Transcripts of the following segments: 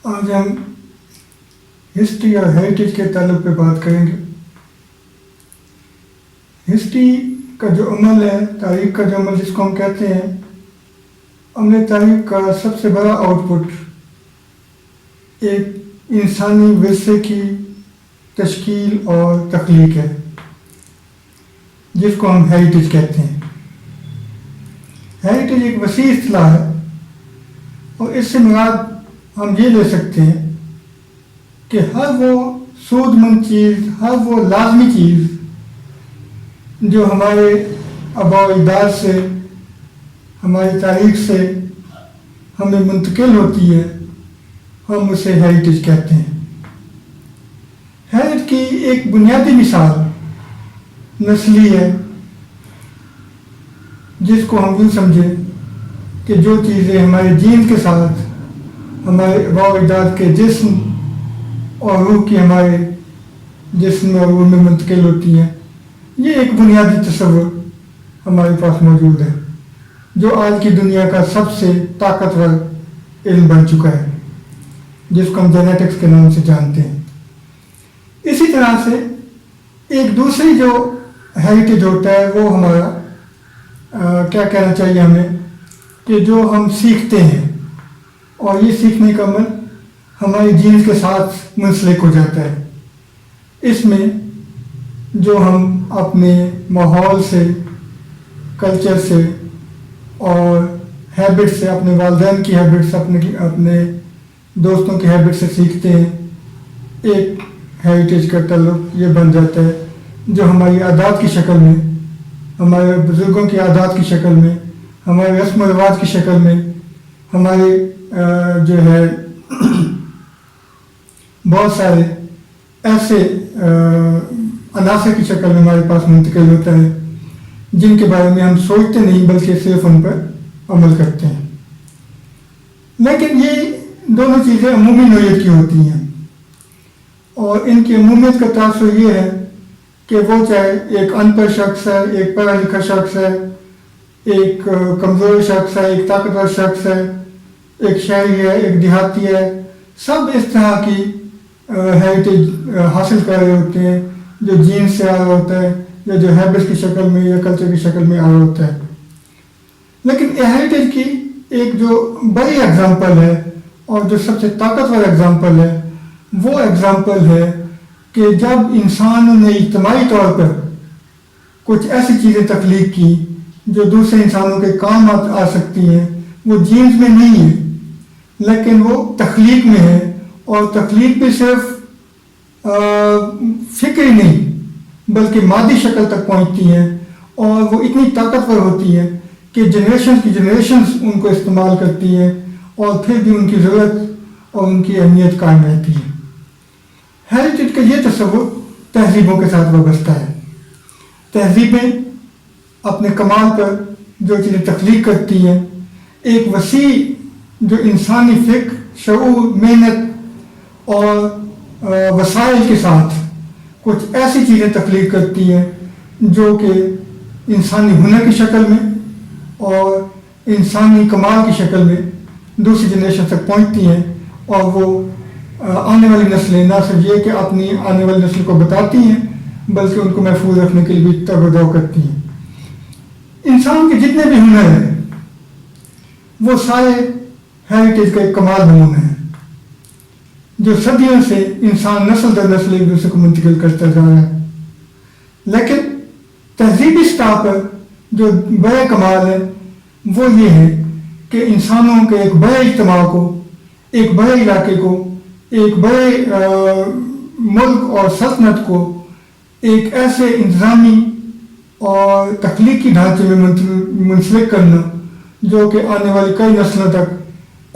آج ہم ہسٹری اور ہیریٹیج کے تعلق پہ بات کریں گے۔ ہسٹری کا جو عمل ہے، تاریخ کا جو عمل جس کو ہم کہتے ہیں، عمل تاریخ کا سب سے بڑا آؤٹ پٹ ایک انسانی ورثے کی تشکیل اور تخلیق ہے، جس کو ہم ہیریٹیج کہتے ہیں۔ ہیریٹیج ایک وسیع اصطلاح ہے اور اس سے مراد ہم یہ لے سکتے ہیں کہ ہر وہ سود مند چیز، ہر وہ لازمی چیز جو ہمارے آباء و اجداد سے، ہماری تاریخ سے ہمیں منتقل ہوتی ہے، ہم اسے ہیریٹیج کہتے ہیں۔ ہیریٹیج کی ایک بنیادی مثال نسلی ہے، جس کو ہم یوں سمجھیں کہ جو چیزیں ہمارے جین کے ساتھ ہمارے آباء و اجداد کے جسم اور روح کی ہمارے جسم اور روح میں منتقل ہوتی ہیں، یہ ایک بنیادی تصور ہمارے پاس موجود ہے، جو آج کی دنیا کا سب سے طاقتور علم بن چکا ہے، جس کو ہم جینیٹکس کے نام سے جانتے ہیں۔ اسی طرح سے ایک دوسری جو ہیریٹیج ہوتا ہے وہ ہمارا کیا کہنا چاہیے ہمیں، کہ جو ہم سیکھتے ہیں اور یہ سیکھنے کا عمل ہماری جینز کے ساتھ منسلک ہو جاتا ہے۔ اس میں جو ہم اپنے ماحول سے، کلچر سے اور ہیبٹ سے، اپنے والدین کی ہیبٹ سے، اپنے دوستوں کی ہیبٹ سے سیکھتے ہیں، ایک ہیریٹیج کا تعلق یہ بن جاتا ہے، جو ہماری عادات کی شکل میں، ہمارے بزرگوں کی عادات کی شکل میں، ہمارے رسم و رواج کی شکل میں، ہمارے جو ہے بہت سارے ایسے عناصر کی شکل میں ہمارے پاس منتقل ہوتا ہے، جن کے بارے میں ہم سوچتے نہیں بلکہ صرف ان پر عمل کرتے ہیں۔ لیکن یہ دونوں چیزیں عمومی نوعیت کی ہوتی ہیں، اور ان کی عمومیت کا تاثر یہ ہے کہ وہ چاہے ایک ان پڑھ شخص ہے، ایک پڑھا لکھا شخص ہے، ایک کمزور شخص ہے، ایک طاقتور شخص ہے، ایک شہری ہے، ایک دیہاتی ہے، سب اس طرح کی ہیریٹیج حاصل کر رہے ہوتے ہیں، جو جین سے آ رہا ہوتا ہے، یا جو ہیبٹس کی شکل میں یا کلچر کی شکل میں آ رہا ہوتا ہے۔ لیکن ہیریٹیج کی ایک جو بڑی ایگزامپل ہے اور جو سب سے طاقتور ایگزامپل ہے، وہ ایگزامپل ہے کہ جب انسانوں نے اجتماعی طور پر کچھ ایسی چیزیں تخلیق کی جو دوسرے انسانوں کے کام آ سکتی ہیں، وہ جینز میں نہیں ہے لیکن وہ تخلیق میں ہے، اور تخلیق بھی صرف فکری نہیں بلکہ مادی شکل تک پہنچتی ہیں، اور وہ اتنی طاقتور ہوتی ہے کہ جنریشن کی جنریشنز ان کو استعمال کرتی ہیں، اور پھر بھی ان کی ضرورت اور ان کی اہمیت قائم رہتی ہے۔ ہیریٹیج کا یہ تصور تہذیبوں کے ساتھ وابستہ ہے۔ تہذیبیں اپنے کمال پر جو چیزیں تخلیق کرتی ہیں، ایک وسیع جو انسانی فکر، شعور، محنت اور وسائل کے ساتھ کچھ ایسی چیزیں تخلیق کرتی ہیں جو کہ انسانی ہنر کی شکل میں اور انسانی کمال کی شکل میں دوسری جنریشن تک پہنچتی ہیں، اور وہ آنے والی نسلیں نہ صرف یہ کہ اپنی آنے والی نسل کو بتاتی ہیں بلکہ ان کو محفوظ رکھنے کے لیے بھی توجہ کرتی ہیں۔ انسان کے جتنے بھی ہنر ہیں وہ سارے ہیریٹیج کا ایک کمال نمونہ ہے، جو صدیوں سے انسان نسل در نسل ایک دوسرے کو منتقل کرتا جا رہا ہے۔ لیکن تہذیبی سطح پر جو بڑے کمال ہے وہ یہ ہے کہ انسانوں کے ایک بڑے اجتماع کو، ایک بڑے علاقے کو، ایک بڑے ملک اور سلطنت کو ایک ایسے انتظامی اور تخلیقی ڈھانچے میں منسلک کرنا جو کہ آنے والی کئی نسلوں تک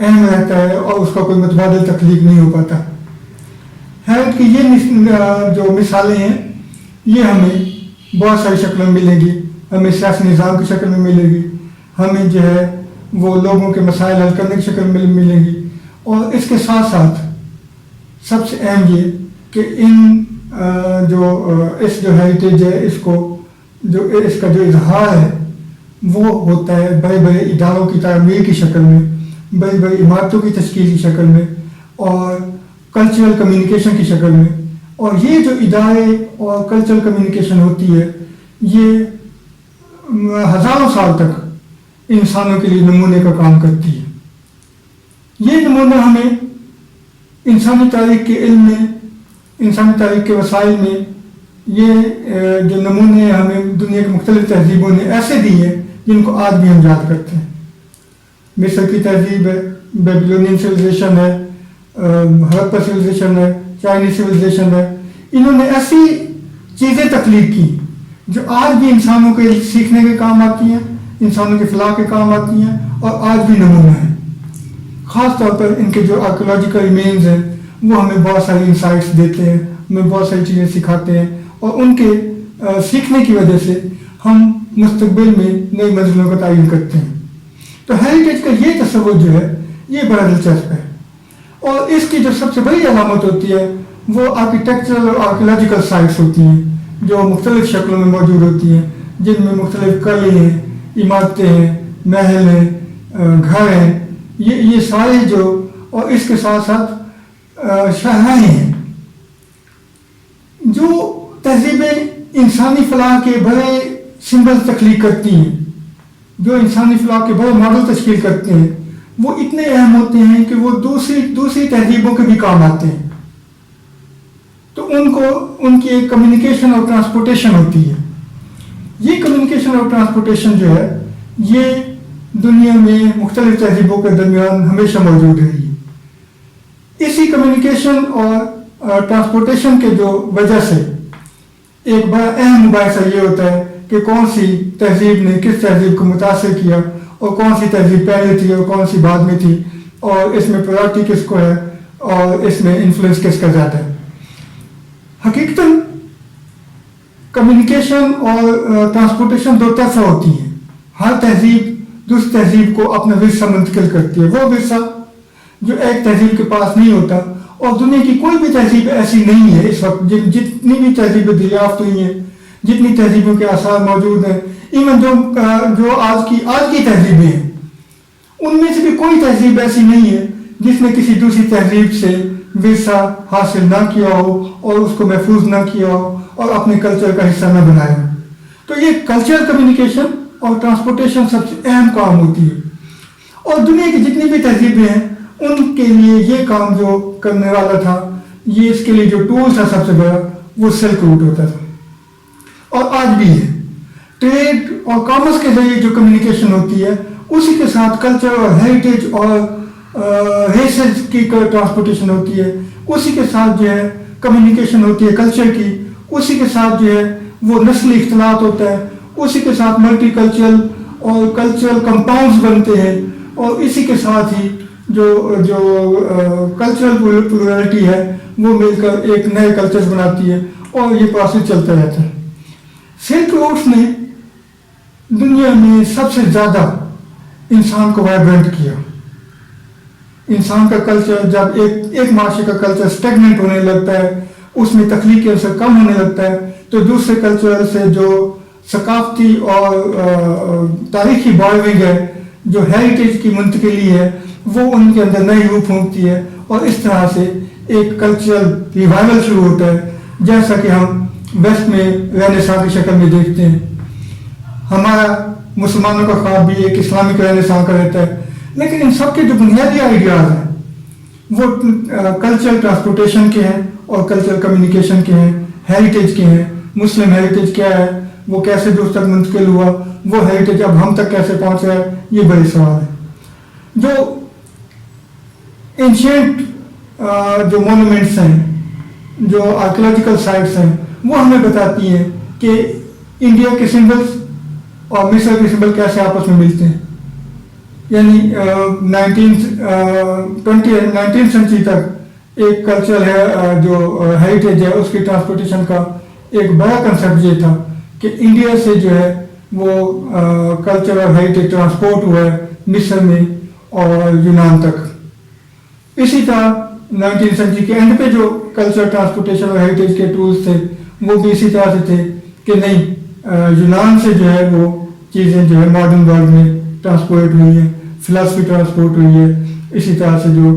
اہم رہتا ہے، اور اس کا کوئی متبادل تخلیق نہیں ہو پاتا۔ ہیریٹیج کی یہ جو مثالیں ہیں یہ ہمیں بہت ساری شکلوں میں ملیں گی، ہمیں سیاسی نظام کی شکل میں ملے گی، ہمیں جو ہے وہ لوگوں کے مسائل حل کرنے کی شکل میں ملیں گی، اور اس کے ساتھ ساتھ سب سے اہم یہ کہ اس جو ہیریٹیج ہے، اس کا جو اظہار ہے وہ ہوتا ہے بڑے بڑے اداروں کی تعمیر کی شکل میں، بڑی بڑی عمارتوں کی تشکیل کی شکل میں، اور کلچرل کمیونیکیشن کی شکل میں. اور یہ جو ادارے اور کلچرل کمیونیکیشن ہوتی ہے یہ ہزاروں سال تک انسانوں کے لیے نمونے کا کام کرتی ہے. یہ نمونہ ہمیں انسانی تاریخ کے علم میں، انسانی تاریخ کے وسائل میں یہ جو نمونے ہمیں دنیا کی مختلف تہذیبوں نے ایسے دی ہیں جن کو آج بھی ہم یاد کرتے ہیں. مصر کی تہذیب ہے، بیبلونین سویلائزیشن ہے، ہڑپا سویلائزیشن ہے، چائنیز سویلائزیشن ہے. انہوں نے ایسی چیزیں تخلیق کی جو آج بھی انسانوں کے سیکھنے کے کام آتی ہیں، انسانوں کے فلاح کے کام آتی ہیں اور آج بھی نمونہ ہیں. خاص طور پر ان کے جو آرکیولوجیکل ریمینز ہیں وہ ہمیں بہت ساری انسائٹس دیتے ہیں، ہمیں بہت ساری چیزیں سکھاتے ہیں، اور ان کے سیکھنے کی وجہ سے ہم مستقبل میں نئی منزلوں کا تعین کرتے ہیں. تو ہیریٹیج کا یہ تصور جو ہے یہ بڑا دلچسپ ہے. اور اس کی جو سب سے بڑی علامت ہوتی ہے وہ آرکیٹیکچرل اور آرکیولوجیکل سائٹس ہوتی ہیں جو مختلف شکلوں میں موجود ہوتی ہیں، جن میں مختلف قلعے ہیں، عمارتیں ہیں، محل ہیں، گھر ہیں، یہ سارے جو، اور اس کے ساتھ ساتھ شاہراہیں ہیں جو تہذیبیں انسانی فلاح کے بڑے سمبل تخلیق کرتی ہیں، جو انسانی فلاح کے بڑے ماڈل تشکیل کرتے ہیں. وہ اتنے اہم ہوتے ہیں کہ وہ دوسری تہذیبوں کے بھی کام آتے ہیں. تو ان کی ایک کمیونیکیشن اور ٹرانسپورٹیشن ہوتی ہے. یہ کمیونیکیشن اور ٹرانسپورٹیشن جو ہے یہ دنیا میں مختلف تہذیبوں کے درمیان ہمیشہ موجود رہی ہے. اسی کمیونیکیشن اور ٹرانسپورٹیشن کے جو وجہ سے ایک بڑا اہم مباحثہ یہ ہوتا ہے کہ کون سی تہذیب نے کس تہذیب کو متاثر کیا اور کون سی تہذیب پہلے تھی اور کون سی بعد میں تھی، اور اس میں پرائورٹی کس کو ہے اور اس میں انفلوئنس کس کا زیادہ ہے. حقیقتاً کمیونیکیشن اور ٹرانسپورٹیشن دو طرفہ ہوتی ہے. ہر تہذیب دوسری تہذیب کو اپنا ورثہ منتقل کرتی ہے، وہ ورثہ جو ایک تہذیب کے پاس نہیں ہوتا. اور دنیا کی کوئی بھی تہذیب ایسی نہیں ہے اس وقت، جتنی بھی تہذیبیں دریافت ہوئی ہیں، جتنی تہذیبوں کے آثار موجود ہیں، ایون جو آج کی تہذیبیں ہیں، ان میں سے بھی کوئی تہذیب ایسی نہیں ہے جس نے کسی دوسری تہذیب سے ورثہ حاصل نہ کیا ہو اور اس کو محفوظ نہ کیا ہو اور اپنے کلچر کا حصہ نہ بنایا ہو. تو یہ کلچرل کمیونیکیشن اور ٹرانسپورٹیشن سب سے اہم کام ہوتی ہے. اور دنیا کی جتنی بھی تہذیبیں ہیں ان کے لیے یہ کام جو کرنے والا تھا، یہ اس کے لیے جو ٹول تھا سب سے بڑا وہ سلک روٹ ہوتا تھا، اور آج بھی ہے. ٹریڈ اور کامرس کے ذریعے جو کمیونیکیشن ہوتی ہے اسی کے ساتھ کلچر اور ہیریٹیج اور ریسز کی ٹرانسپورٹیشن ہوتی ہے، اسی کے ساتھ جو ہے کمیونیکیشن ہوتی ہے کلچر کی، اسی کے ساتھ جو ہے وہ نسلی اختلاط ہوتا ہے، اسی کے ساتھ ملٹی کلچرل اور کلچرل کمپاؤنڈز بنتے ہیں، اور اسی کے ساتھ ہی جو کلچرل پلورلٹی ہے وہ مل کر ایک نئے کلچر بناتی ہے، اور یہ پروسیس چلتا رہتا ہے. سلک روٹس نے دنیا میں سب سے زیادہ انسان کو وائبرنٹ کیا. انسان کا کلچر جب ایک معاشرے کا کلچر اسٹیگننٹ ہونے لگتا ہے، اس میں تخلیقی عنصر کم ہونے لگتا ہے، تو دوسرے کلچر سے جو ثقافتی اور تاریخی بارونگ ہے، جو ہیریٹیج کی منتقلی ہے، وہ ان کے اندر نئی روح پھونکتی ہے، اور اس طرح سے ایک کلچرل ریوائول شروع ہوتا ہے، جیسا کہ ہم ویسٹ میں رینیسانس کی شکل میں دیکھتے ہیں. ہمارا مسلمانوں کا خواب بھی ایک اسلامک رینیسانس کا رہتا ہے، لیکن ان سب کے جو بنیادی آئیڈیاز ہیں وہ کلچرل ٹرانسپورٹیشن کے ہیں اور کلچرل کمیونیکیشن کے ہیں، ہیریٹیج کے ہیں. مسلم ہیریٹیج کیا ہے، وہ کیسے دوست تک منتقل ہوا، وہ ہیریٹیج اب ہم تک کیسے پہنچا ہے، یہ بڑے سوال ہے. جو اینشینٹ جو مونومنٹس ہیں، جو آرکیولوجیکل سائٹس ہیں، وہ ہمیں بتاتی ہیں کہ انڈیا کے سمبلس اور مصر کے سمبل کیسے آپس میں ملتے ہیں. یعنی 19th سینچری تک ایک کلچر ہے جو ہیریٹیج ہے، اس کی ٹرانسپورٹیشن کا ایک بڑا کنسیپٹ یہ تھا کہ انڈیا سے جو ہے وہ کلچر اور ہیریٹیج ٹرانسپورٹ ہوا ہے مصر میں اور یونان تک. اسی طرح 19th سینچری کے اینڈ پہ جو کلچر ٹرانسپورٹیشن اور ہیریٹیج کے ٹولز تھے وہ بھی اسی طرح سے تھے کہ نہیں، یونان سے جو ہے وہ چیزیں جو ہے ماڈرن ورلڈ میں ٹرانسپورٹ ہوئی ہیں، فلاسفی ٹرانسپورٹ ہوئی ہے. اسی طرح سے جو